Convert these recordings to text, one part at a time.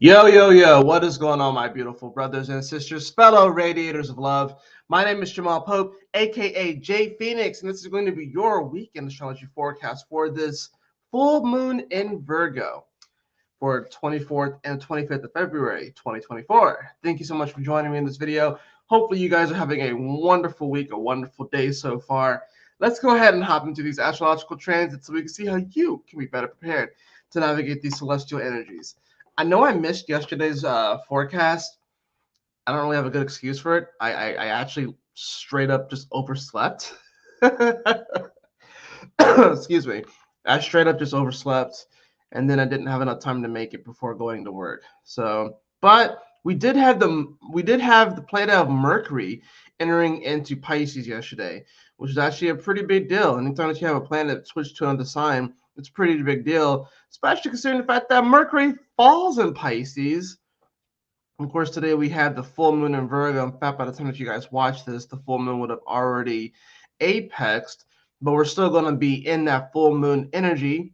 Yo, yo, yo, what is going on, my beautiful brothers and sisters, fellow radiators of love? My name is Jamal Pope, aka J Phoenix, and this is going to be your weekend astrology forecast for this full moon in Virgo for 24th and 25th of February 2024. Thank you so much for joining me in this video. Hopefully, you guys are having a wonderful week, a wonderful day so far. Let's go ahead and hop into these astrological transits so we can see how you can be better prepared to navigate these celestial energies. I know I missed yesterday's forecast. I don't really have a good excuse for it. I actually straight up just overslept. Excuse me. I straight up just overslept, and then I didn't have enough time to make it before going to work. So, but we did have the planet of Mercury entering into Pisces yesterday, which is actually a pretty big deal. Anytime that you have a planet switch to another sign, it's a pretty big deal, especially considering the fact that Mercury falls in Pisces. Of course, today we have the full moon in Virgo. In fact, by the time that you guys watch this, the full moon would have already apexed, but we're still going to be in that full moon energy.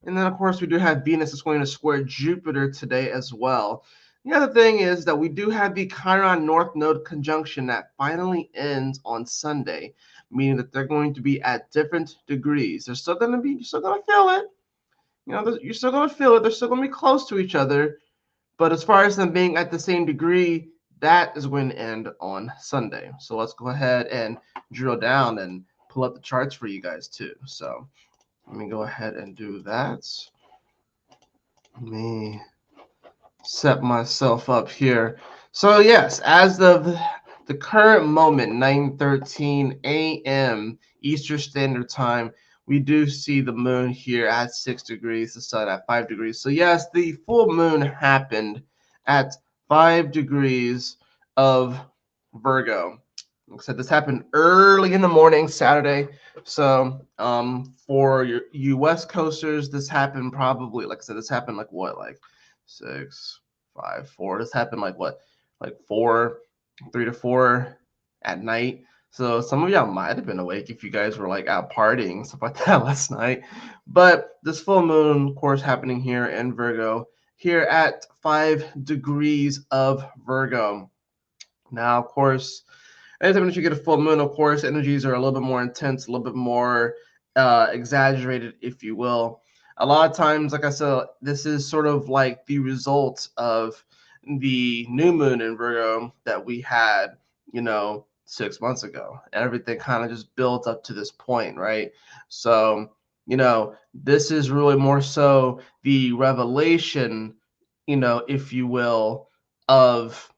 And then, of course, we do have Venus is going to square Jupiter today as well. The other thing is that we do have the Chiron North Node conjunction that finally ends on Sunday, meaning that they're going to be at different degrees. They're still going to be, you're still going to feel it. You're still going to feel it. They're still going to be close to each other. But as far as them being at the same degree, that is going to end on Sunday. So let's go ahead and drill down and pull up the charts for you guys too. So let me go ahead and do that. Let me set myself up here. So yes, as of the current moment, 9:13 a.m. Eastern Standard Time, we do see the moon here at 6 degrees, the sun at 5 degrees. So yes, the full moon happened at 5 degrees of Virgo. Like I said, this happened early in the morning, Saturday. So for you West Coasters, this happened probably, like I said, this happened like what, like 6, 5, 4. This happened like what, like 4, 3 to 4 at night. So some of y'all might have been awake if you guys were like out partying, stuff like that last night. But this full moon, of course, happening here in Virgo, here at 5 degrees of Virgo. Now, of course, anytime that you get a full moon, of course, energies are a little bit more intense, a little bit more exaggerated, if you will. A lot of times, like I said, this is sort of like the result of the new moon in Virgo that we had, 6 months ago. Everything kind of just built up to this point, right? So, this is really more so the revelation, if you will, of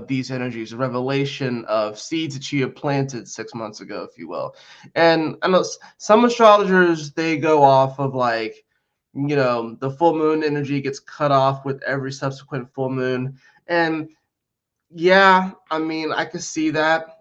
these energies, a revelation of seeds that you have planted 6 months ago, if you will. And I know some astrologers, they go off of like, the full moon energy gets cut off with every subsequent full moon. And yeah, I mean, I could see that,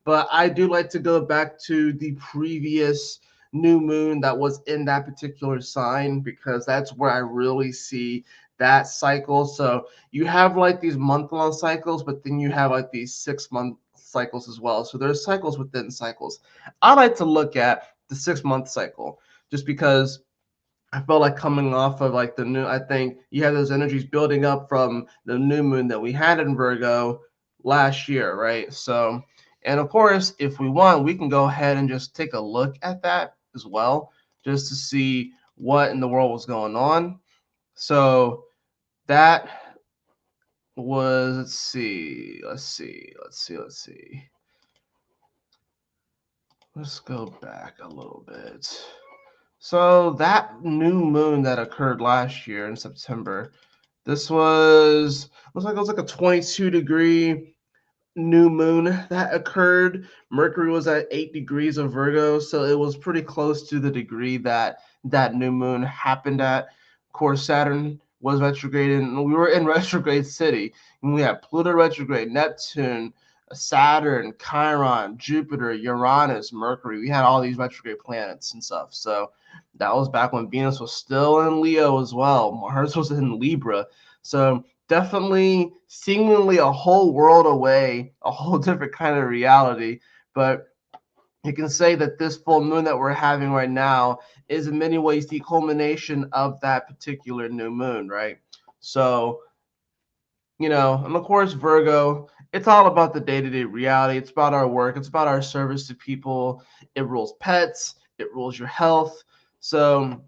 but I do like to go back to the previous new moon that was in that particular sign, because that's where I really see that cycle. So you have like these month-long cycles, but then you have like these 6-month cycles as well. So there's cycles within cycles. I like to look at the 6-month cycle just because I felt like coming off of like the new, I think you have those energies building up from the new moon that we had in Virgo last year, right? So, and of course, if we want, we can go ahead and just take a look at that as well, just to see what in the world was going on. So that was, let's see. Let's go back a little bit. So that new moon that occurred last year in September, this looks like it was like a 22-degree new moon that occurred. Mercury was at 8 degrees of Virgo, so it was pretty close to the degree that that new moon happened at. Of course, Saturn was retrograde, and we were in retrograde city. And we had Pluto retrograde, Neptune, Saturn, Chiron, Jupiter, Uranus, Mercury. We had all these retrograde planets and stuff. So that was back when Venus was still in Leo as well. Mars was in Libra. So definitely seemingly a whole world away, a whole different kind of reality. But you can say that this full moon that we're having right now is in many ways the culmination of that particular new moon, right? So And of course, Virgo, it's all about the day-to-day reality. It's about our work. It's about our service to people. It rules pets. It rules your health. So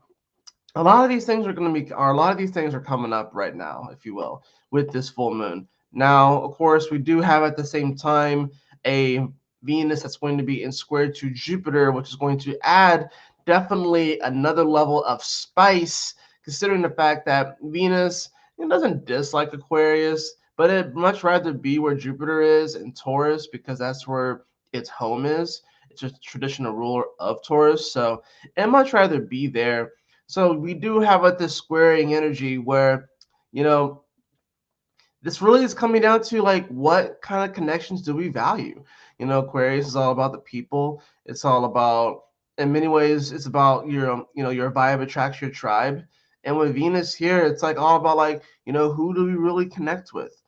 a lot of these things are going to be, or a lot of these things are coming up right now, if you will, with this full moon. Now, of course, we do have at the same time a Venus that's going to be in square to Jupiter, which is going to add definitely another level of spice, considering the fact that Venus, it doesn't dislike Aquarius, but it'd much rather be where Jupiter is in Taurus because that's where its home is. It's a traditional ruler of Taurus, so it'd much rather be there. So we do have this squaring energy where, you know, this really is coming down to like what kind of connections do we value? Aquarius is all about the people. It's all about, in many ways, it's about your vibe attracts your tribe. And with Venus here, it's like all about like, who do we really connect with?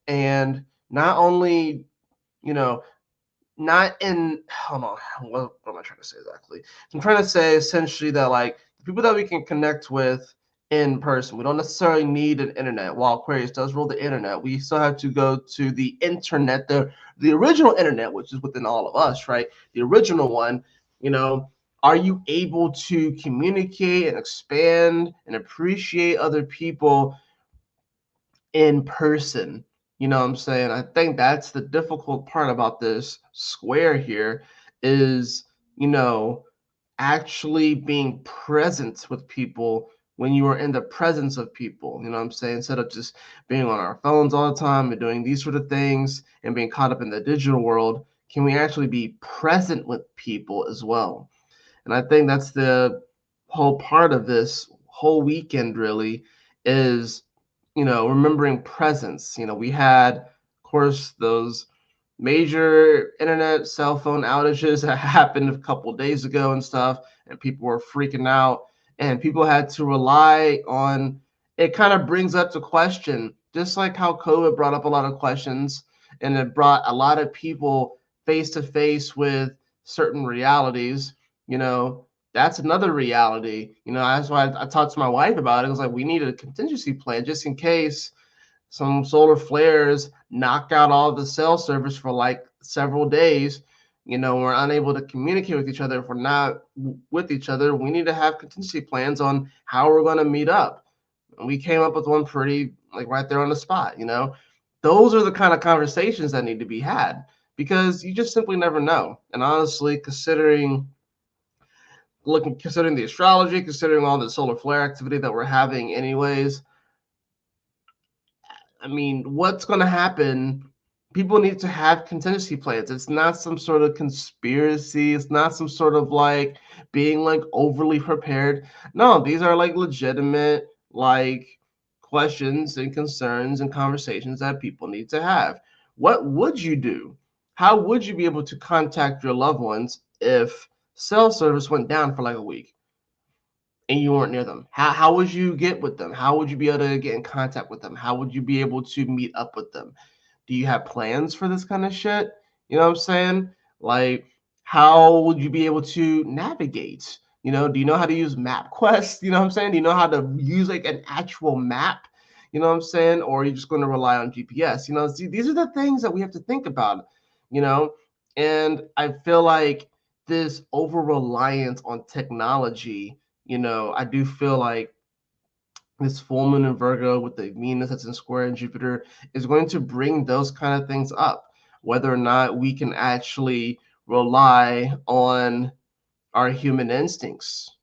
And not only, you know, not in hold on, what am I trying to say exactly? I'm trying to say essentially that like the people that we can connect with in person, we don't necessarily need an internet. While Aquarius does rule the internet, we still have to go to the internet, the original internet, which is within all of us, right? The original one. you know are you able to communicate and expand and appreciate other people in person? What I'm saying? I think that's the difficult part about this square here is, you know, actually being present with people when you are in the presence of people. What I'm saying? Instead of just being on our phones all the time and doing these sort of things and being caught up in the digital world, can we actually be present with people as well? And I think that's the whole part of this whole weekend really is, remembering presence. We had, of course, those major internet cell phone outages that happened a couple of days ago and stuff, and people were freaking out, and people had to rely on it. Kind of brings up the question, just like how COVID brought up a lot of questions and it brought a lot of people face to face with certain realities. you know, that's another reality. That's why I talked to my wife about it. It was like we needed a contingency plan just in case some solar flares knock out all the cell service for like several days. We're unable to communicate with each other. If we're not with each other, we need to have contingency plans on how we're going to meet up. And we came up with one pretty like right there on the spot. Those are the kind of conversations that need to be had because you just simply never know. And honestly, considering the astrology, considering all the solar flare activity that we're having anyways, I mean, what's going to happen? People need to have contingency plans. It's not some sort of conspiracy. It's not some sort of like being like overly prepared. No, these are like legitimate like questions and concerns and conversations that people need to have. What would you do? How would you be able to contact your loved ones if cell service went down for like a week and you weren't near them? How would you get with them? How would you be able to get in contact with them? How would you be able to meet up with them? Do you have plans for this kind of shit? You know what I'm saying? Like, how would you be able to navigate? Do you know how to use MapQuest? You know what I'm saying? Do you know how to use like an actual map? You know what I'm saying? Or are you just going to rely on GPS? See, these are the things that we have to think about, you know? And I feel like this over reliance on technology, I do feel like this full moon in Virgo with the Venus that's in square in Jupiter is going to bring those kind of things up. Whether or not we can actually rely on our human instincts.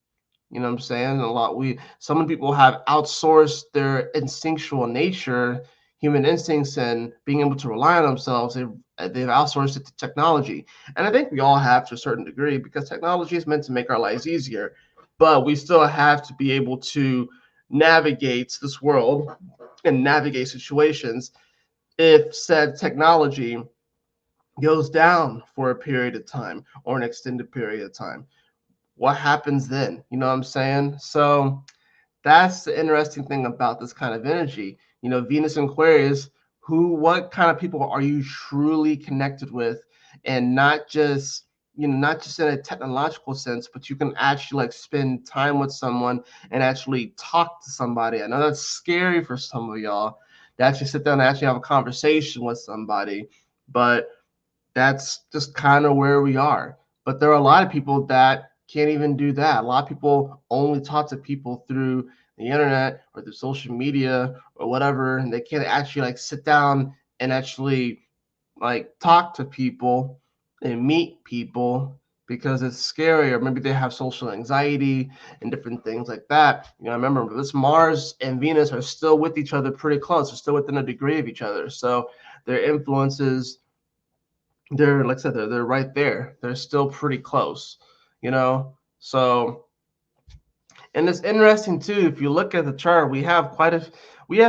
What I'm saying? Some people have outsourced their instinctual nature, human instincts, and being able to rely on themselves. They've outsourced it to technology. And I think we all have to a certain degree because technology is meant to make our lives easier. But we still have to be able to navigate this world and navigate situations if said technology goes down for a period of time or an extended period of time. What happens then? You know what I'm saying? So that's the interesting thing about this kind of energy. Venus and Aquarius, what kind of people are you truly connected with? And not just in a technological sense, but you can actually like spend time with someone and actually talk to somebody. I know that's scary for some of y'all to actually sit down and actually have a conversation with somebody. But that's just kind of where we are. But there are a lot of people that can't even do that. A lot of people only talk to people through the internet or through social media or whatever, and they can't actually like sit down and actually like talk to people and meet people because it's scary, or maybe they have social anxiety and different things like that. I remember this Mars and Venus are still with each other pretty close. They're still within a degree of each other. So their influences, they're like I said, they're right there. They're still pretty close. So, and it's interesting too. If you look at the chart, we have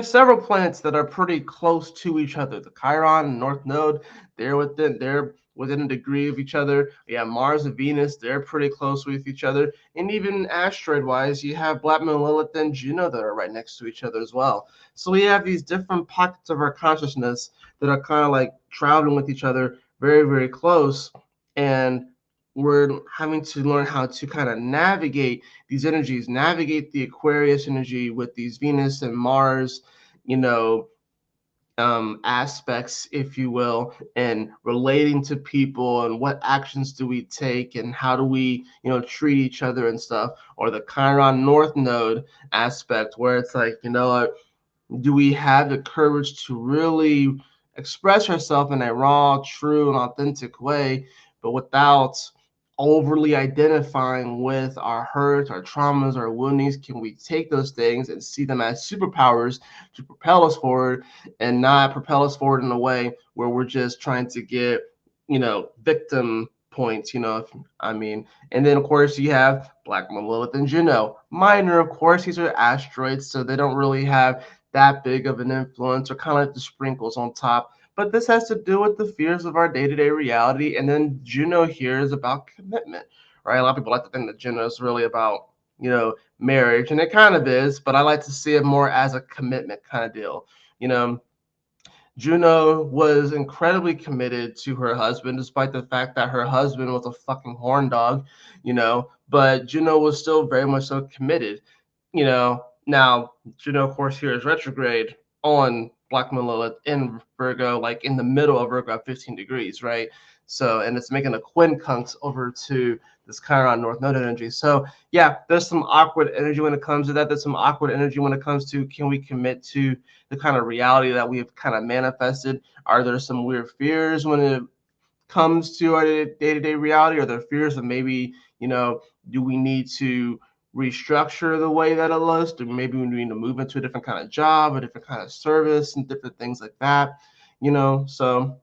several planets that are pretty close to each other. The Chiron and North Node, they're within a degree of each other. We have Mars and Venus, they're pretty close with each other. And even asteroid wise, you have Black Moon, Lilith, and Juno that are right next to each other as well. So we have these different pockets of our consciousness that are kind of like traveling with each other very, very close. And we're having to learn how to kind of navigate these energies, navigate the Aquarius energy with these Venus and Mars, you know, aspects, if you will, and relating to people and what actions do we take and how do we, treat each other and stuff. Or the Chiron North Node aspect, where it's like, do we have the courage to really express ourselves in a raw, true, and authentic way, but without overly identifying with our hurts, our traumas, our woundings? Can we take those things and see them as superpowers to propel us forward, and not propel us forward in a way where we're just trying to get, victim points, and then of course you have Black Moon, Lilith, and Juno. Minor, of course, these are asteroids, so they don't really have that big of an influence, or kind of like the sprinkles on top. But this has to do with the fears of our day-to-day reality. And then Juno here is about commitment, right? A lot of people like to think that Juno is really about, marriage, and it kind of is, but I like to see it more as a commitment kind of deal. You know, Juno was incredibly committed to her husband, despite the fact that her husband was a fucking horn dog. But Juno was still very much so committed. Now Juno, of course, here is retrograde on Black Moon Lilith in Virgo, like in the middle of Virgo at 15 degrees, right? So, and it's making a quincunx over to this Chiron North Node energy. So, yeah, there's some awkward energy when it comes to that. There's some awkward energy when it comes to, can we commit to the kind of reality that we have kind of manifested? Are there some weird fears when it comes to our day-to-day reality? Are there fears of maybe, do we need to restructure the way that it looks? Do maybe we need to move into a different kind of job, a different kind of service, and different things like that? So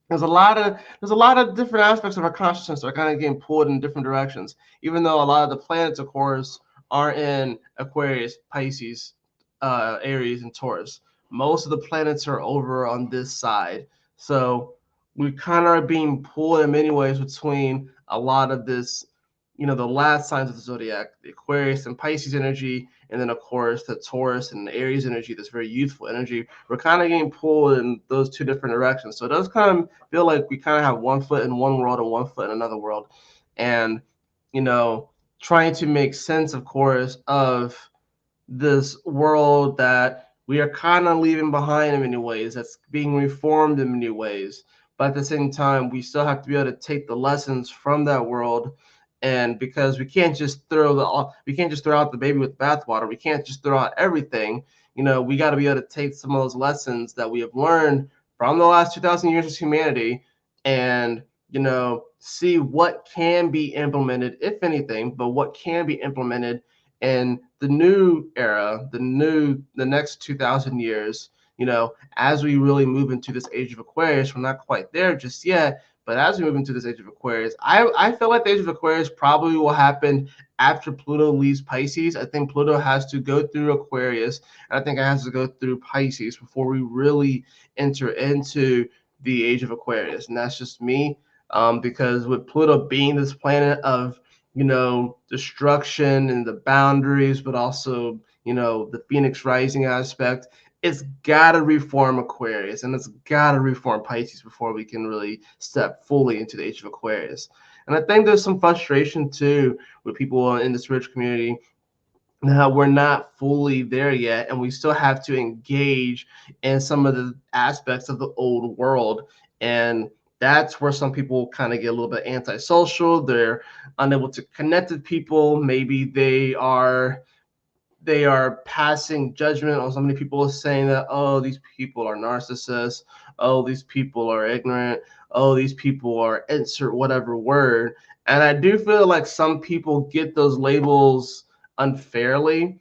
there's a lot of different aspects of our consciousness that are kind of getting pulled in different directions. Even though a lot of the planets, of course, are in Aquarius, Pisces, Aries, and Taurus. Most of the planets are over on this side. So we kind of are being pulled in many ways between a lot of this, the last signs of the zodiac, the Aquarius and Pisces energy, and then of course the Taurus and the Aries energy, this very youthful energy. We're kind of getting pulled in those two different directions. So it does kind of feel like we kind of have one foot in one world and one foot in another world. And, trying to make sense, of course, of this world that we are kind of leaving behind in many ways, that's being reformed in many ways. But at the same time, we still have to be able to take the lessons from that world. And because we can't just throw out the baby with bathwater, we can't just throw out everything. We got to be able to take some of those lessons that we have learned from the last 2,000 years of humanity, and see what can be implemented, if anything, but what can be implemented in the new era, the next 2,000 years, as we really move into this age of Aquarius. We're not quite there just yet, but as we move into this age of Aquarius, I feel like the age of Aquarius probably will happen after Pluto leaves Pisces. I think Pluto has to go through Aquarius, and I think it has to go through Pisces before we really enter into the age of Aquarius. And that's just me, because with Pluto being this planet of destruction and the boundaries, but also, the Phoenix rising aspect, it's got to reform Aquarius, and it's got to reform Pisces before we can really step fully into the age of Aquarius. And I think there's some frustration too with people in the spiritual community Now we're not fully there yet, and we still have to engage in some of the aspects of the old world. And that's where some people kind of get a little bit antisocial. They're unable to connect with people. Maybe they are passing judgment on so many people, saying that, oh, these people are narcissists, oh, these people are ignorant, oh, these people are insert whatever word. And I do feel like some people get those labels unfairly.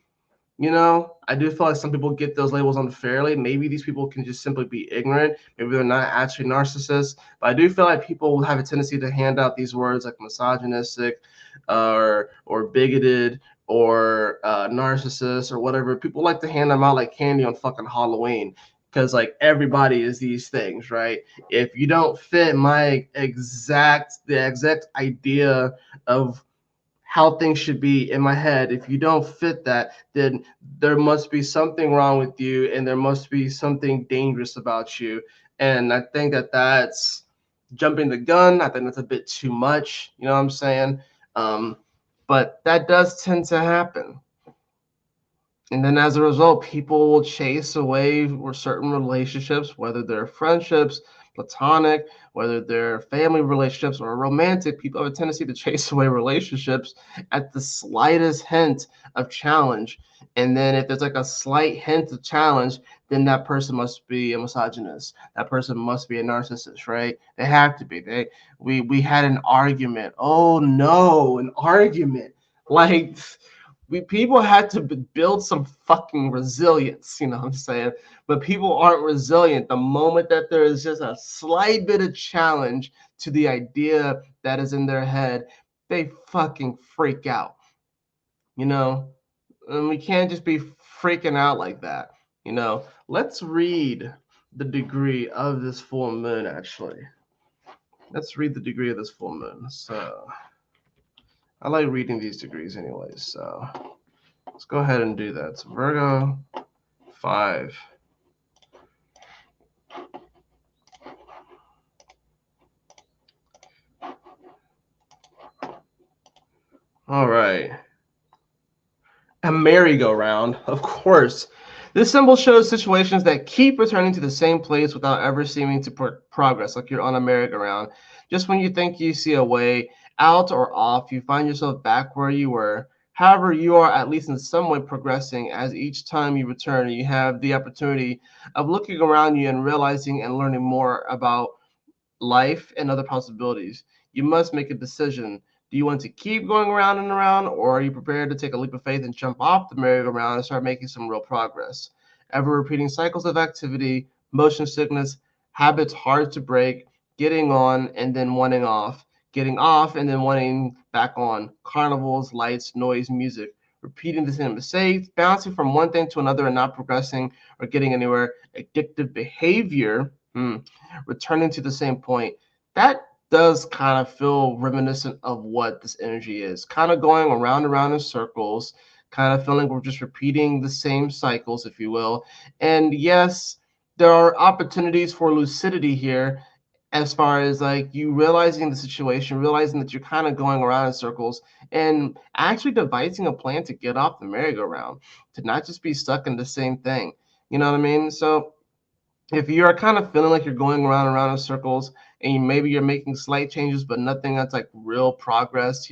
I do feel like some people get those labels unfairly. Maybe these people can just simply be ignorant. Maybe they're not actually narcissists. But I do feel like people have a tendency to hand out these words like misogynistic, or bigoted, or narcissist, or whatever. People like to hand them out like candy on fucking Halloween, because like everybody is these things, right? If you don't fit the exact idea of how things should be in my head, if you don't fit that, then there must be something wrong with you, and there must be something dangerous about you. And I think that that's jumping the gun. I think that's a bit too much. You know what I'm saying? um, but that does tend to happen. And then as a result, people will chase away with certain relationships, whether they're friendships, platonic, whether they're family relationships or romantic. People have a tendency to chase away relationships at the slightest hint of challenge. And then if there's like a slight hint of challenge, then that person must be a misogynist. That person must be a narcissist, right? They have to be. We had an argument. Oh no, an argument. Like, we people had to build some fucking resilience, you know what I'm saying? But people aren't resilient. The moment that there is just a slight bit of challenge to the idea that is in their head, they fucking freak out, you know? And we can't just be freaking out like that, you know? Let's read the degree of this full moon, actually. Let's read the degree of this full moon. So, I like reading these degrees anyways, so let's go ahead and do that. So Virgo 5. All right. A merry-go-round, of course. This symbol shows situations that keep returning to the same place without ever seeming to progress, like you're on a merry-go-round. Just when you think you see a way out or off, you find yourself back where you were. However, you are at least in some way progressing, as each time you return, you have the opportunity of looking around you and realizing and learning more about life and other possibilities. You must make a decision. Do you want to keep going around and around, or are you prepared to take a leap of faith and jump off the merry-go-round and start making some real progress? Ever repeating cycles of activity, motion sickness, habits hard to break, getting on and then wanting off, getting off and then wanting back on, carnivals, lights, noise, music, repeating the same mistakes, bouncing from one thing to another and not progressing or getting anywhere, addictive behavior. Returning to the same point, that does kind of feel reminiscent of what this energy is. Kind of going around and around in circles, kind of feeling we're just repeating the same cycles, if you will. And yes, there are opportunities for lucidity here, as far as like you realizing the situation, realizing that you're kind of going around in circles, and actually devising a plan to get off the merry-go-round, to not just be stuck in the same thing. You know what I mean? So if you're kind of feeling like you're going around and around in circles, and maybe you're making slight changes but nothing that's like real progress,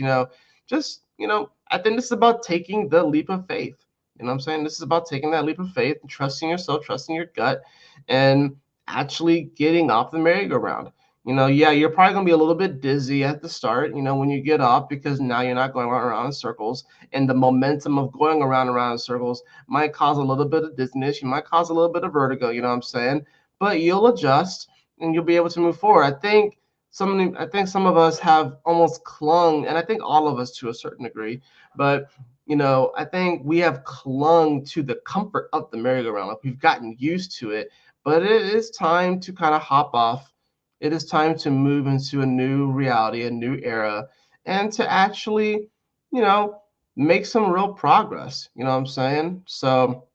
just I think this is about taking the leap of faith. You know what I'm saying? This is about taking that leap of faith and trusting yourself, trusting your gut, and actually getting off the merry-go-round. Yeah, you're probably gonna be a little bit dizzy at the start, when you get off, because now you're not going around in circles, and the momentum of going around and around in circles might cause a little bit of dizziness. You might cause a little bit of vertigo. You know what I'm saying? But you'll adjust and you'll be able to move forward. I think some of us have almost clung, and I think all of us to a certain degree, but I think we have clung to the comfort of the merry-go-round. Like, we've gotten used to it, but it is time to kind of hop off. It is time to move into a new reality, a new era, and to actually, you know, make some real progress. You know what I'm saying? So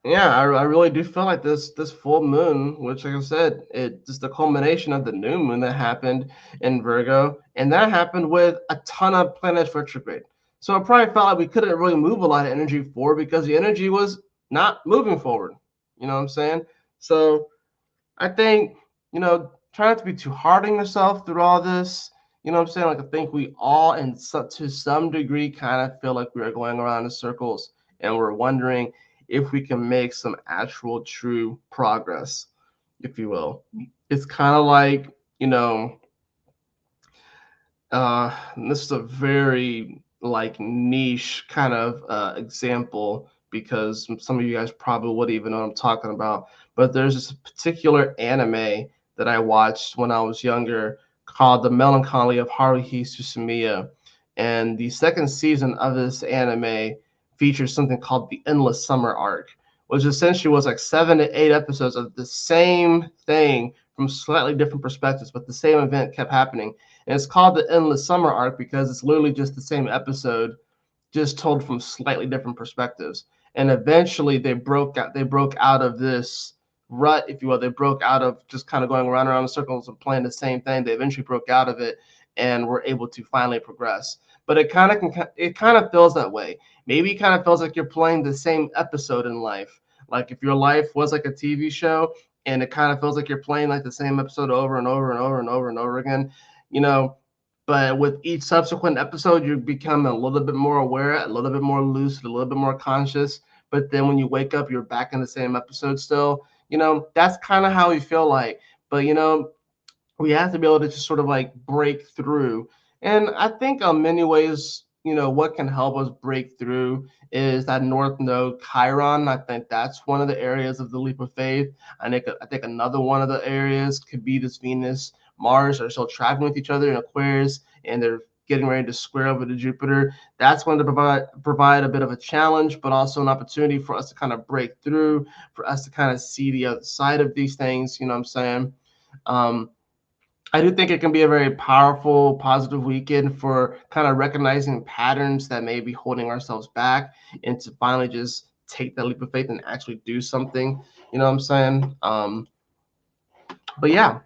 yeah, I really do feel like this full moon, which, like I said, it is the culmination of the new moon that happened in Virgo, and that happened with a ton of planets retrograde. So it probably felt like we couldn't really move a lot of energy forward because the energy was not moving forward. You know what I'm saying? So I think, try not to be too hard on yourself through all this. You know what I'm saying? Like, I think we all, to some degree, kind of feel like we are going around in circles and we're wondering if we can make some actual true progress, if you will. It's kind of like, this is a very like niche kind of example because some of you guys probably wouldn't even know what I'm talking about. But there's this particular anime that I watched when I was younger called The Melancholy of Haruhi Suzumiya. And the second season of this anime features something called the Endless Summer Arc, which essentially was like 7 to 8 episodes of the same thing from slightly different perspectives, but the same event kept happening. And it's called the Endless Summer Arc because it's literally just the same episode, just told from slightly different perspectives. And eventually they broke out of this rut, if you will. They broke out of just kind of going around in circles and playing the same thing. They eventually broke out of it and were able to finally progress. But it kind of feels that way. Maybe it kind of feels like you're playing the same episode in life. Like if your life was like a TV show and it kind of feels like you're playing like the same episode over and over and over and over and over again, you know, but with each subsequent episode, you become a little bit more aware, a little bit more lucid, a little bit more conscious. But then when you wake up, you're back in the same episode still. That's kind of how we feel like. But we have to be able to just sort of like break through. And I think in many ways, what can help us break through is that North Node Chiron. I think that's one of the areas of the leap of faith. I think another one of the areas could be this Venus Mars are still traveling with each other in Aquarius, and they're getting ready to square over to Jupiter. That's going to provide a bit of a challenge, but also an opportunity for us to kind of break through, for us to kind of see the other side of these things. You know what I'm saying? Um, I do think it can be a very powerful, positive weekend for kind of recognizing patterns that may be holding ourselves back and to finally just take that leap of faith and actually do something. You know what I'm saying? But yeah,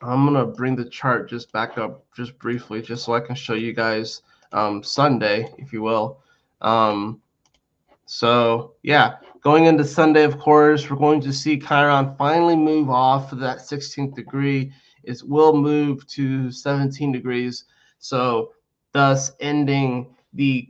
I'm going to bring the chart just back up just briefly, just so I can show you guys Sunday, if you will. So yeah, going into Sunday, of course, we're going to see Chiron finally move off of that 16th degree. It will move to 17 degrees. So thus ending the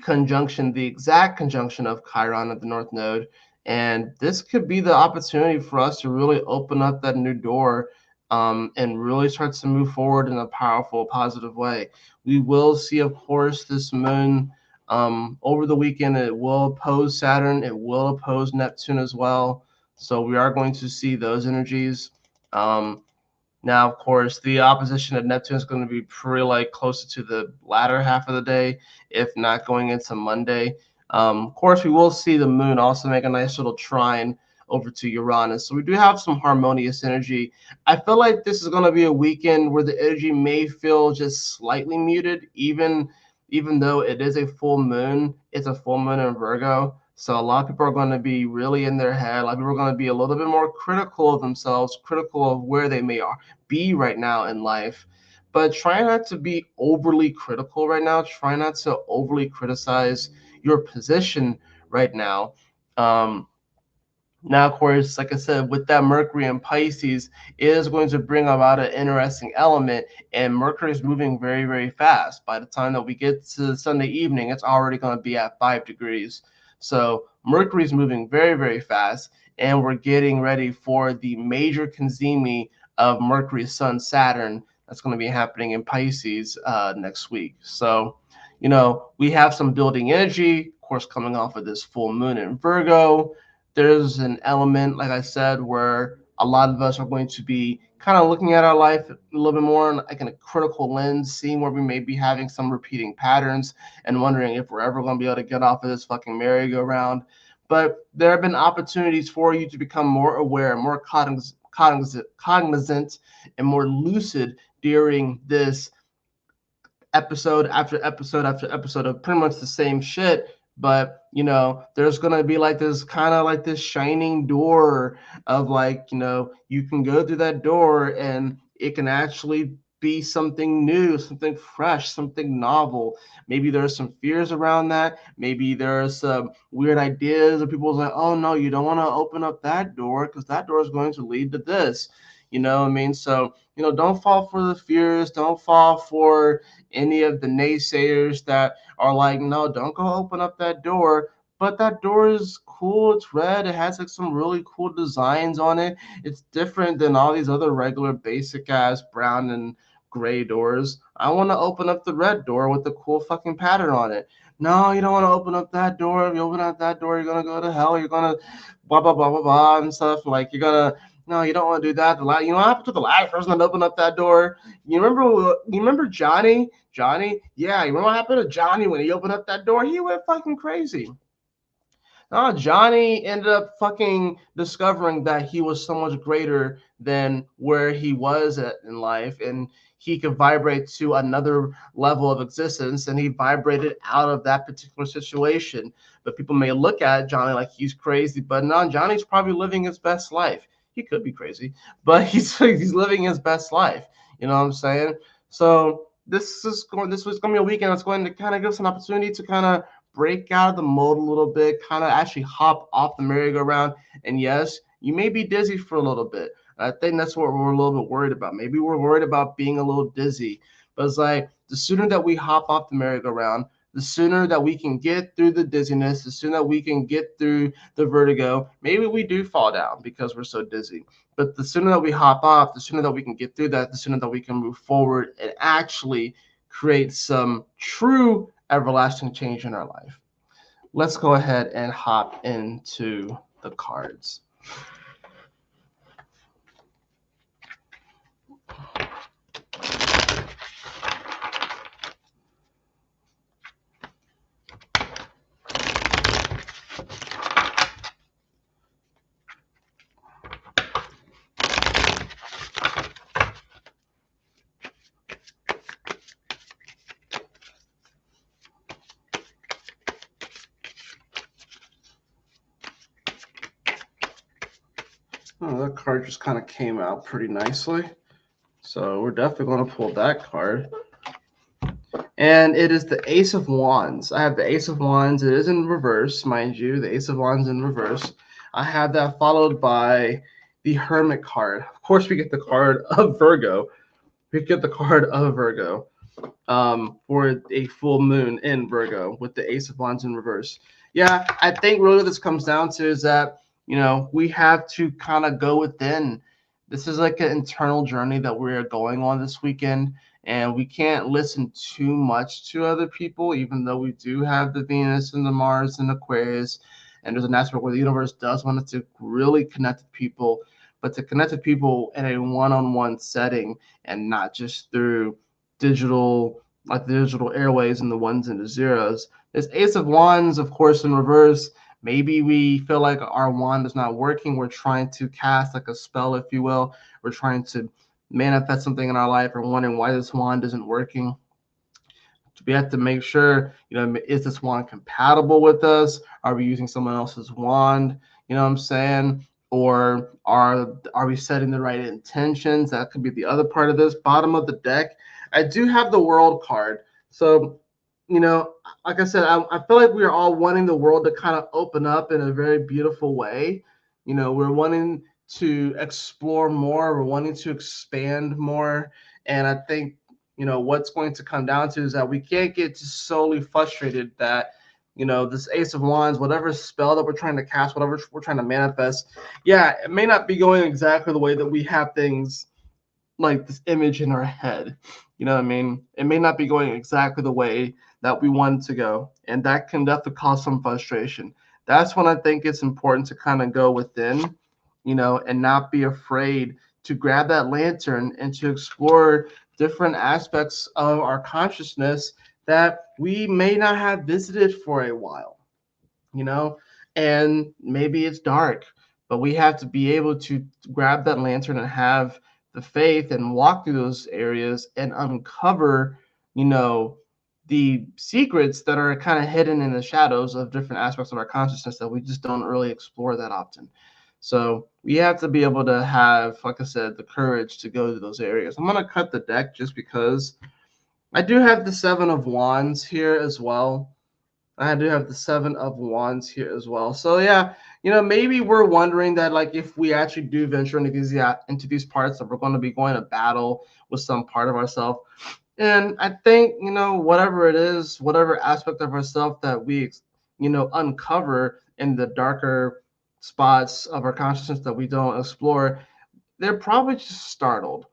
exact conjunction of Chiron at the North Node. And this could be the opportunity for us to really open up that new door and really start to move forward in a powerful, positive way. We will see, of course, this moon over the weekend. It will oppose Saturn. It will oppose Neptune as well. So we are going to see those energies. Now, of course, the opposition of Neptune is going to be pretty like closer to the latter half of the day, if not going into Monday. Of course, we will see the moon also make a nice little trine over to Uranus. So we do have some harmonious energy. I feel like this is going to be a weekend where the energy may feel just slightly muted, even though it is a full moon. It's a full moon in Virgo. So a lot of people are going to be really in their head. A lot of people are going to be a little bit more critical of themselves, critical of where they may be right now in life. But try not to be overly critical right now. Try not to overly criticize your position right now. Now, of course, like I said, with that Mercury in Pisces, it is going to bring about an interesting element, and Mercury is moving very, very fast. By the time that we get to Sunday evening, it's already going to be at 5 degrees. So Mercury is moving very, very fast, and we're getting ready for the major conjunction of Mercury, Sun, Saturn that's going to be happening in Pisces next week. So, we have some building energy, of course, coming off of this full moon in Virgo. There's an element, like I said, where a lot of us are going to be kind of looking at our life a little bit more like in a critical lens, seeing where we may be having some repeating patterns and wondering if we're ever going to be able to get off of this fucking merry-go-round. But there have been opportunities for you to become more aware, more cognizant, and more lucid during this episode after episode after episode of pretty much the same shit. But there's gonna be like this kind of like this shining door of like, you can go through that door and it can actually be something new, something fresh, something novel. Maybe there's some fears around that. Maybe there's some weird ideas, or people's like, oh no, you don't want to open up that door because that door is going to lead to this. You know what I mean? So, don't fall for the fears. Don't fall for any of the naysayers that are like, no, don't go open up that door. But that door is cool. It's red. It has like some really cool designs on it. It's different than all these other regular basic ass brown and gray doors. I want to open up the red door with the cool fucking pattern on it. No, you don't want to open up that door. If you open up that door, you're gonna go to hell. You're gonna blah blah blah blah blah and stuff. Like you're gonna no, you don't want to do that. You know what happened to the last person that opened up that door? You remember Johnny? Johnny? Yeah, you remember what happened to Johnny when he opened up that door? He went fucking crazy. No, Johnny ended up fucking discovering that he was so much greater than where he was at in life, and he could vibrate to another level of existence, and he vibrated out of that particular situation. But people may look at Johnny like he's crazy, but no, Johnny's probably living his best life. He could be crazy, but he's living his best life. You know what I'm saying? So this was going to be a weekend that's going to kind of give us an opportunity to kind of break out of the mold a little bit, kind of actually hop off the merry-go-round. And yes, you may be dizzy for a little bit. I think that's what we're a little bit worried about. Maybe we're worried about being a little dizzy. But it's like the sooner that we hop off the merry-go-round, the sooner that we can get through the dizziness, the sooner that we can get through the vertigo. Maybe we do fall down because we're so dizzy. But the sooner that we hop off, the sooner that we can get through that, the sooner that we can move forward and actually create some true everlasting change in our life. Let's go ahead and hop into the cards. Oh, that card just kind of came out pretty nicely. So we're definitely going to pull that card. And it is the Ace of Wands. I have the Ace of Wands. It is in reverse, mind you. The Ace of Wands in reverse. I have that followed by the Hermit card. Of course, we get the card of Virgo. We get the card of Virgo for a full moon in Virgo with the Ace of Wands in reverse. Yeah, I think really what this comes down to is that, we have to kind of go within. This is like an internal journey that we're going on this weekend, and we can't listen too much to other people, even though we do have the Venus and the Mars and Aquarius, and there's an aspect where the universe does want us to really connect with people, but to connect with people in a one-on-one setting and not just through digital, like the digital airways and the ones and the zeros. This Ace of Wands, of course, in reverse. Maybe we feel like our wand is not working. We're trying to cast like a spell, if you will. We're trying to manifest something in our life or wondering why this wand isn't working. We have to make sure, is this wand compatible with us? Are we using someone else's wand? You know what I'm saying? Or are we setting the right intentions? That could be the other part of this. Bottom of the deck, I do have the World card. So, like I said, I feel like we are all wanting the world to kind of open up in a very beautiful way. We're wanting to explore more. We're wanting to expand more. And I think, what's going to come down to is that we can't get just solely frustrated that, this Ace of Wands, whatever spell that we're trying to cast, whatever we're trying to manifest, yeah, it may not be going exactly the way that we have things like this image in our head. You know what I mean? It may not be going exactly the way that we want it to go. And that can definitely cause some frustration. That's when I think it's important to kind of go within, and not be afraid to grab that lantern and to explore different aspects of our consciousness that we may not have visited for a while, and maybe it's dark, but we have to be able to grab that lantern and have the faith and walk through those areas and uncover, the secrets that are kind of hidden in the shadows of different aspects of our consciousness that we just don't really explore that often. So we have to be able to have, like I said, the courage to go to those areas. I'm gonna cut the deck just because I do have the Seven of Wands here as well. I do have the Seven of Wands here as well. So yeah, maybe we're wondering that, like, if we actually do venture into these parts, that we're going to be going to battle with some part of ourselves. And I think, whatever it is, whatever aspect of ourselves that we, uncover in the darker spots of our consciousness that we don't explore, they're probably just startled.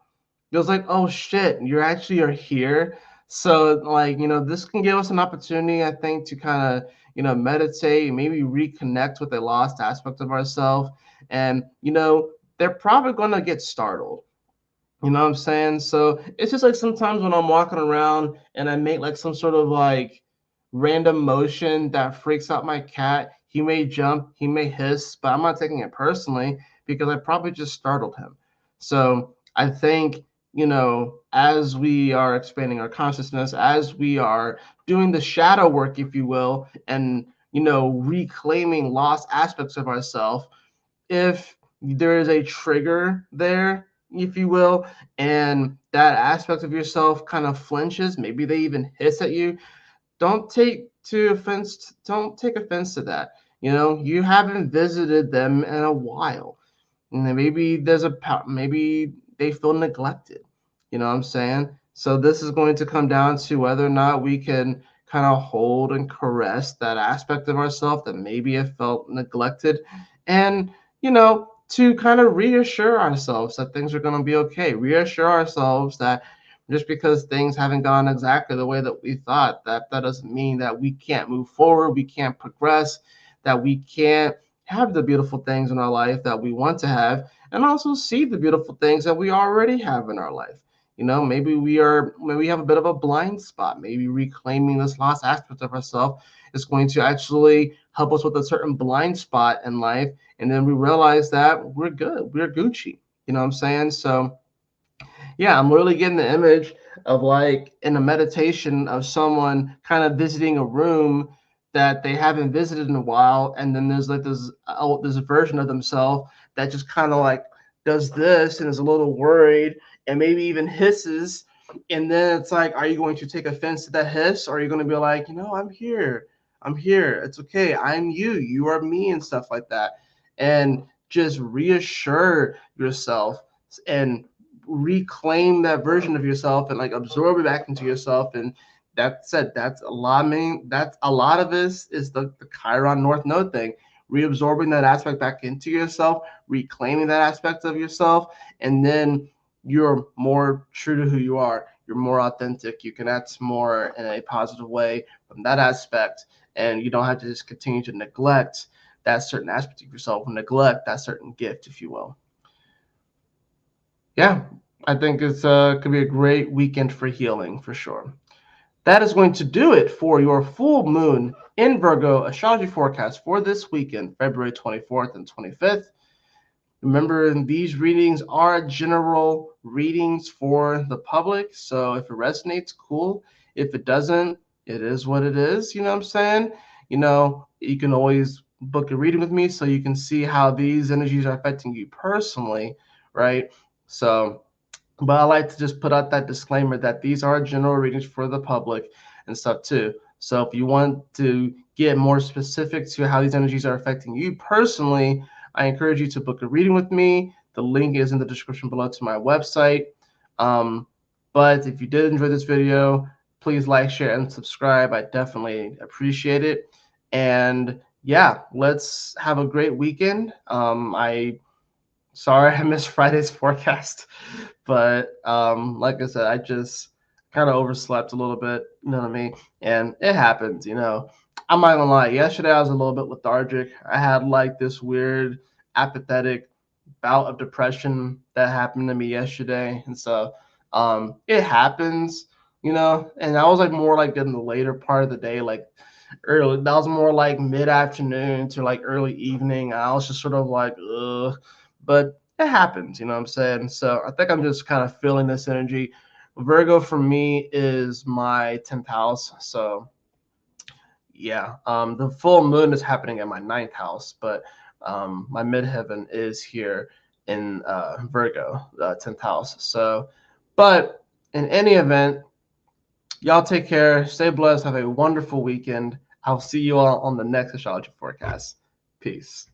It was like, oh shit, you actually are here. So, like, this can give us an opportunity, I think, to kind of, meditate, maybe reconnect with a lost aspect of ourselves. And, they're probably going to get startled. You know what I'm saying? So it's just like sometimes when I'm walking around and I make like some sort of like random motion that freaks out my cat. He may jump, he may hiss, but I'm not taking it personally because I probably just startled him. So I think, as we are expanding our consciousness, as we are doing the shadow work, if you will, and, reclaiming lost aspects of ourselves, if there is a trigger there, if you will, and that aspect of yourself kind of flinches, maybe they even hiss at you, don't take offense to that. You haven't visited them in a while. And then maybe they feel neglected. You know what I'm saying? So this is going to come down to whether or not we can kind of hold and caress that aspect of ourselves that maybe have felt neglected, and to kind of reassure ourselves that things are going to be okay. Reassure ourselves that just because things haven't gone exactly the way that we thought, that doesn't mean that we can't move forward, we can't progress, that we can't have the beautiful things in our life that we want to have, and also see the beautiful things that we already have in our life. Maybe we have a bit of a blind spot. Maybe reclaiming this lost aspect of ourselves is going to actually help us with a certain blind spot in life, and then we realize that we're good, we're Gucci. You know what I'm saying? So yeah, I'm really getting the image of like in a meditation of someone kind of visiting a room that they haven't visited in a while, and then there's like this version of themselves that just kind of like does this and is a little worried and maybe even hisses, and then it's like, are you going to take offense to that hiss, or are you going to be like, I'm here, it's okay, I'm you, you are me, and stuff like that, and just reassure yourself and reclaim that version of yourself and like absorb it back into yourself. And that's a lot. I mean, that's a lot of this is the Chiron North Node thing, reabsorbing that aspect back into yourself, reclaiming that aspect of yourself, and then you're more true to who you are. You're more authentic. You can act more in a positive way from that aspect, and you don't have to just continue to neglect that certain aspect of yourself, neglect that certain gift, if you will. Yeah, I think it's could be a great weekend for healing for sure. That is going to do it for your full moon in Virgo astrology forecast for this weekend, February 24th and 25th. Remember, these readings are general readings for the public, so if it resonates, cool. If it doesn't, it is what it is. You know what I'm saying? You can always book a reading with me so you can see how these energies are affecting you personally, right? So, but I like to just put out that disclaimer that these are general readings for the public and stuff too. So if you want to get more specific to how these energies are affecting you personally, I encourage you to book a reading with me. The link is in the description below to my website. But if you did enjoy this video, please like, share, and subscribe. I definitely appreciate it. And yeah, let's have a great weekend. Sorry I missed Friday's forecast, but like I said, I just kind of overslept a little bit, you know what I mean? And it happens, I'm not gonna lie. Yesterday I was a little bit lethargic. I had like this weird apathetic bout of depression that happened to me yesterday, and so it happens, And I was like more like in the later part of the day, like early. That was more like mid afternoon to like early evening. I was just sort of like, ugh, but it happens, you know what I'm saying? So I think I'm just kind of feeling this energy. Virgo for me is my 10th house. So yeah, the full moon is happening in my 9th house, but my midheaven is here in Virgo, 10th house. So, but in any event, y'all take care, stay blessed, have a wonderful weekend. I'll see you all on the next astrology forecast. Peace.